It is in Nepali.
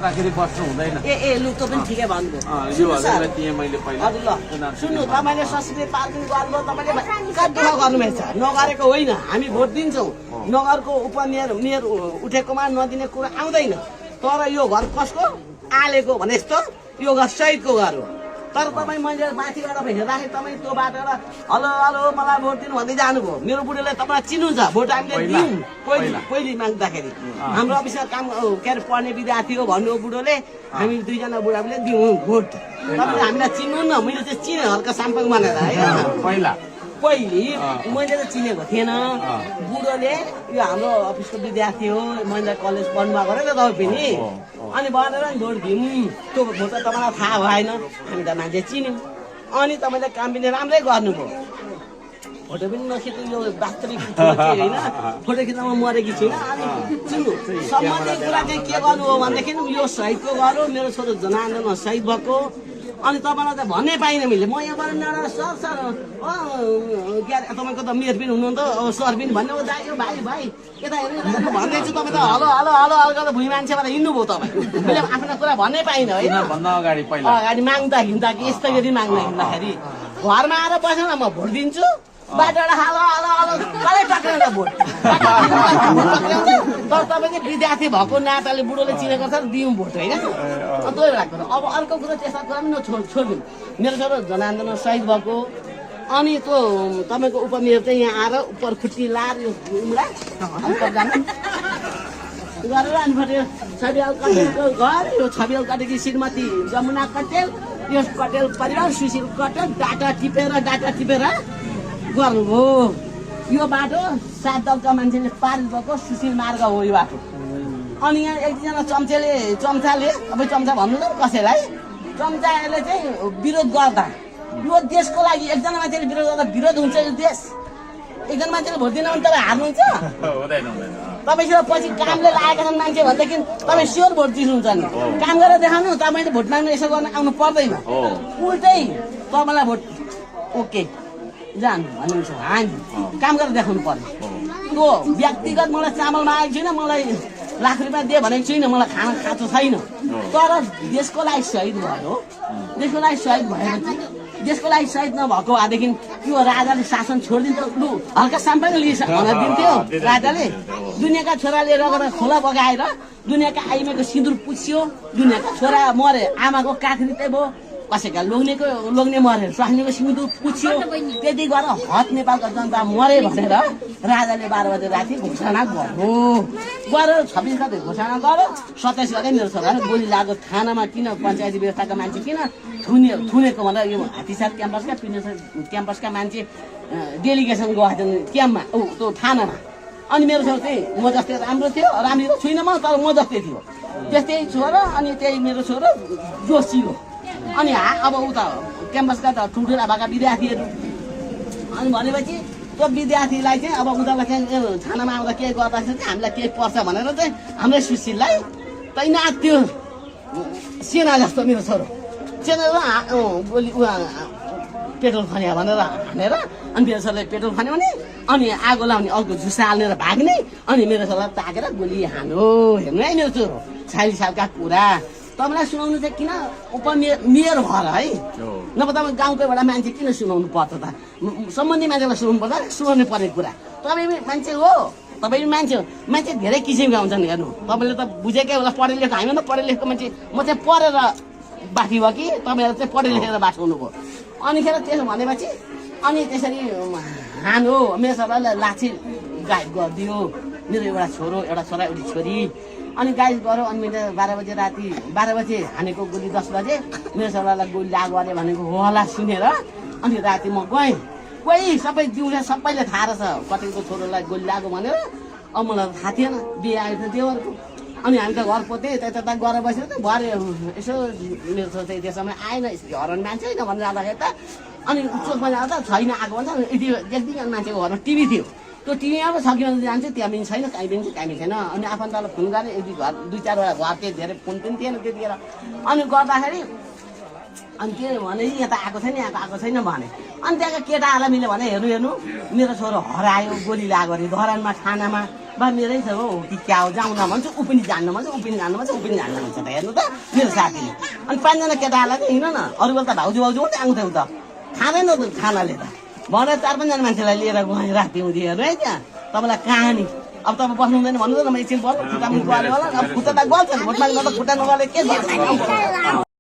राखेरी बस्नु हुँदैन ए लु त पनि ठिकै भन्नुभयो यो हजुरलाई दिएँ मैले पहिला हजुर ल सुन्नु तपाईँले संस्कृति पार्किङ गर्नुभयो तपाईँले कति दुःख गर्नुभएछ नगरेको होइन हामी भोट दिन्छौँ नगरको उपमेयर मेयर उठेकोमा नदिने कुरा आउँदैन तर यो घर कसको आलेको भने जस्तो यो घर शहीदको घर हो तर तपाईँ मैले माथिबाट हेर्दाखेरि तपाईँ त्यो बाटोबाट हलो हलो मलाई भोट दिनु भन्दै जानुभयो मेरो बुढोले तपाईँलाई चिन्नुहुन्छ भोट हामीले दियौँ पहिले माग्दाखेरि हाम्रो अफिसमा काम के अरे पढ्ने विद्यार्थी हो भन्नु बुढोले हामी दुईजना बुढाले दियौँ भोट तपाईँले हामीलाई चिन्नु न मैले चाहिँ चिने हल्का साम्पाङ मानेर है पहिले मैले त चिनेको थिएन बुढोले यो हाम्रो अफिसको विद्यार्थी हो महिला कलेज पढ्नुभएको रहेछ तपाईँ पनि अनि भनेर नि भोट दिउँ त्यो भोट त तपाईँलाई थाहा भएन हामी त मान्छे चिन्यौँ अनि तपाईँले काम पनि राम्रै गर्नुभयो फोटो पनि नखिच्नु यो वास्तविक होइन फोटो खिच्न म मरेकी छुइनँ अनि चिन्नु सम्बन्धित कुरा चाहिँ के गर्नु हो भनेदेखि यो शहीदको घर हो मेरो छोरो जनार्दन शहीद भएको अनि तपाईँलाई त भन्नै पाइनँ मैले म यहाँबाट सर के अरे तपाईँको त मेयर पनि हुनुहुन्थ्यो अब सर पनि भन्नु हो दाइ भाइ यता हेर्नु भन्दैछु तपाईँ त हलो हलो हलो हलो गर्दा भुइँ मान्छेबाट हिँड्नुभयो तपाईँ मैले आफ्नो कुरा भन्नै पाइनँ होइन अगाडि माग्दा हिँड्दा कि यस्तै गरी माग्दा हिँड्दाखेरि घरमा आएर बसेन म भोट दिन्छु बाटोबाट हालो हालो हालो कलै टक्रेर भोट तर तपाईँ चाहिँ विद्यार्थी भएको नाताले बुढोले चिनेको छ दिउँ भोट होइन त्यो राख्नु अब अर्को कुरा त्यस्ता कुरा पनि छोडिदिउँ मेरो छोरो जनार्दन शहीद भएको अनि त्यो तपाईँको उपमेयर चाहिँ यहाँ आएर उपर खुट्टी लाएर यो उम्रा गरेर अनि पऱ्यो छवियाल कटेलको घर यो छवियाल कटेलकी श्रीमती जमुना कटेल यो कटेल परिवार सुशील कटेल डाटा टिपेर गर्नुभयो यो बाटो 7 दलका मान्छेले पारित भएको सुशील मार्ग हो यो बाटो अनि यहाँ एकजना चम्चाले अब चम्चा भन्नु न कसैलाई चम्चाले चाहिँ विरोध गर्दा यो देशको लागि एकजना मान्छेले विरोध गर्दा विरोध हुन्छ यो देश एकजना मान्छेले भोट दिनु भने तपाईँ हार्नुहुन्छ तपाईँसँग पछि कामले लागेका छन् मान्छे भनेदेखि तपाईँ स्योर भोट दिनुहुन्छ नि काम गरेर देखाउनु तपाईँले भोट माग्नु यसो गर्न आउनु पर्दैन उल्टै तपाईँलाई भोट ओके जानु भन्नुहुन्छ हामी काम गरेर देखाउनु पर्यो त्यो व्यक्तिगत मलाई चामल मागेको छुइनँ मलाई लाख रुपियाँ दिए भनेको छुइनँ मलाई खाना खाँचो छैन तर देशको लागि सहिद भयो देशको लागि सहिद भएपछि देशको लागि सहिद नभएको भएदेखि यो राजाले शासन छोडिदिन्थ्यो लु हल्का साम्पाङ लिस भनेर दिन्थ्यो राजाले दुनियाँका छोराले रगेर खोला बगाएर दुनियाँका आइमाको सिन्दुर पुछ्यो दुनियाँका छोरा मरे आमाको काखरी त्यही भयो कसैका लोग्ने मरे स्वास्नीको सिन्दुर पुछ्यो त्यति गरेर हत नेपालको जनता मरे भनेर राजाले 12 बजे राति घोषणा गर्यो गरेर 26 गते घोषणा गर्यो 27 गते मेरो छोराले गोली लागेको थानामा किन पञ्चायती व्यवस्थाका मान्छे किन थुनेको भनेर यो हात्तीसार क्याम्पसका पिनेसर क्याम्पसका मान्छे डेलिगेसन गएको थिएन क्याम्पमा त्यो थानामा अनि मेरो छोरो चाहिँ म जस्तै राम्रो थियो राम्रो त छुइनँ म तर म जस्तै थियो त्यस्तै छोरो अनि त्यही मेरो छोरो जोशी हो अनि अब उता क्याम्पसका त ठुल्ठुला भएका विद्यार्थीहरू अनि भनेपछि त्यो विद्यार्थीलाई चाहिँ अब उनीहरूलाई चाहिँ थानामा आउँदा के गर्दाखेरि चाहिँ हामीलाई केही पर्छ भनेर चाहिँ हाम्रै सुशीललाई तैनाथ थियो सेना जस्तो मेरो छोरो सेना गोली पेट्रोल खन्या भनेर हानेर अनि मेरो छोराले पेट्रोल खन्यो भने अनि आगो लाउने अर्को झुसा हालेर भाग्ने अनि मेरो छोरालाई ताकेर गोली हान्यो हेर्नु है मेरो छोरो 46 सालका कुरा तपाईँलाई सुनाउनु चाहिँ किन उपमेयर भएर है नभए तपाईँ गाउँको एउटा मान्छे किन सुनाउनु पर्छ त सम्बन्धी मान्छेलाई सुनाउनु पर्छ सुनाउनु पर्ने कुरा तपाईँ मान्छे हो तपाईँ मान्छे हो मान्छे धेरै किसिमका हुन्छन् हेर्नु तपाईँले त बुझेकै होला पढे लेखेको हामी त पढे लेखेको मान्छे म चाहिँ पढेर बाठी भयो कि तपाईँहरू चाहिँ पढे लेखेर बाठो हुनुभयो अनिखेर त्यसो भनेपछि अनि त्यसरी हानो मेरो छोरालाई लाठी गाइड गरिदियो मेरो एउटा छोरो एउटा छोरा एउटी छोरी अनि गाइड गऱ्यो अनि मैले 12 बजे राति 12 बजे हानेको गोली 10 बजे मेरो छोरालाई गोली लाग्यो अरे भनेको होला सुनेर अनि राति म गएँ कोही सबै दिउँले सबैले थाहा रहेछ कतिको छोरोलाई गोली लाग्यो भनेर अब मलाई थाहा थिएन बिहे आएको थियो देवरको अनि हामी त घर पोते त्यता गएर बसेर त भरे यसो मेरो छोरो चाहिँ त्यो समय आएन हराउने मान्छे होइन भनेर जाँदाखेरि त अनि चोकमा जाँदा छैन आएको भन्छ यति एकदिन मान्छेको घरमा टिभी थियो त्यो टिभीमा पो सकिन जान्छ त्यहाँ पनि छैन काहीँ पनि छैन अनि आफन्तलाई फोन गरेँ एक घर 2-4वटा घर थियो धेरै फोन पनि थिएन त्यतिखेर अनि गर्दाखेरि अनि के भने यहाँ त आएको छैन भने अनि त्यहाँको केटाहरूलाई मिल्यो भने हेर्नु मेरो छोरो हरायो गोली लाग्यो अरे धरानमा थानामा बा मेरै छ हो कि क्या हो जाउँ न भन्छु ऊ पनि जान्न भन्छ ऊ पनि जान्न भन्छ ऊ पनि जान्न भन्छ त हेर्नु त मेरो साथीले अनि 5 जना केटाहरूलाई चाहिँ हिँड न अरू बेला त भाउजू भाउजू मात्रै आउँथ्यो त खाँदैन त खानाले त भनेर 4-5 जना मान्छेलाई लिएर गएँ राति हुँदीहरू है त्यहाँ तपाईँलाई कहानी अब तपाईँ बस्नु हुँदैन भन्नु त म एकछिन पर्नु खुट्टा पनि गल्यो होला अब खुट्टा त गल्छ भोटमा त खुट्टा नगले के गर्छ